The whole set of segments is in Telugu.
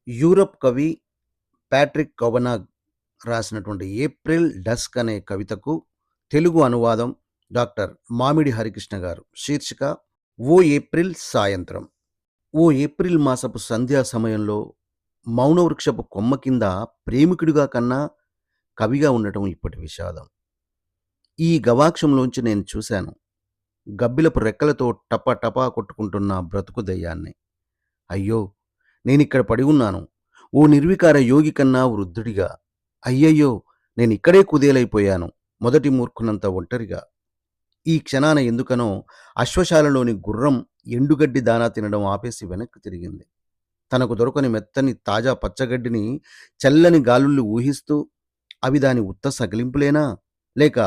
యూరప్ కవి ప్యాట్రిక్ కవనాగ్ రాసినటువంటి 'ఏప్రిల్ డస్క్' అనే కవితకు తెలుగు అనువాదం డాక్టర్ మామిడి హరికృష్ణ గారు. శీర్షిక 'ఓ ఏప్రిల్ సాయంత్రం'. ఓ ఏప్రిల్ మాసపు సంధ్యా సమయంలో మౌనవృక్షపు కొమ్మ కింద ప్రేమికుడిగా కన్నా కవిగా ఉండటం ఇప్పటి విషాదం. ఈ గవాక్షంలోంచి నేను చూశాను గబ్బిలపు రెక్కలతో టపా టపా కొట్టుకుంటున్న బ్రతుకు దయ్యాన్ని. అయ్యో, నేనిక్కడ పడి ఉన్నాను ఓ నిర్వికార యోగి కన్నా వృద్ధుడిగా. అయ్యయ్యో, నేనిక్కడే కుదేలైపోయాను మొదటి మూర్ఖునంత ఒంటరిగా. ఈ క్షణాన ఎందుకనో అశ్వశాలలోని గుర్రం ఎండుగడ్డి దానా తినడం ఆపేసి వెనక్కి తిరిగింది. తనకు దొరకని మెత్తని తాజా పచ్చగడ్డిని చల్లని గాలుల్ని ఊహిస్తూ అవి దాని ఉత్త సగిలింపులేనా, లేక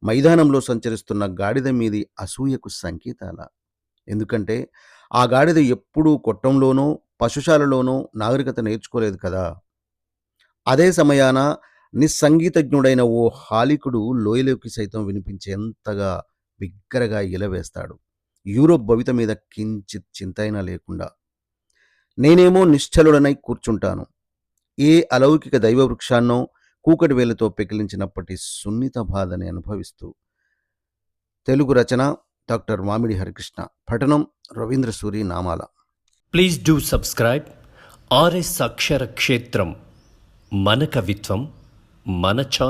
మైదానంలో సంచరిస్తున్న గాడిద మీది అసూయకు సంకేతాలా? ఎందుకంటే ఆ గాడిద ఎప్పుడూ కొట్టంలోనో పశుశాలలోనో నాగరికత నేర్చుకోలేదు కదా. అదే సమయాన నిస్సంగీతజ్ఞుడైన ఓ హాలికుడు లోయలోకి సైతం వినిపించేంతగా బిగ్గరగా ఇలవేస్తాడు, యూరోప్ భవిత మీద కించిత్ చింతైనా లేకుండా. నేనేమో నిశ్చలుడనై కూర్చుంటాను, ఏ అలౌకిక దైవవృక్షాన్నో కూకటి వేలతో పెకిలించినప్పటి సున్నిత బాధని అనుభవిస్తూ. తెలుగు రచన డాక్టర్ మామిడి హరికృష్ణ. పఠనం రవీంద్ర సూరి నామాల. ప్లీజ్ డూ సబ్స్క్రైబ్ ఆర్ఎస్ అక్షర క్షేత్రం. మన కవిత్వం మన ఛానల్.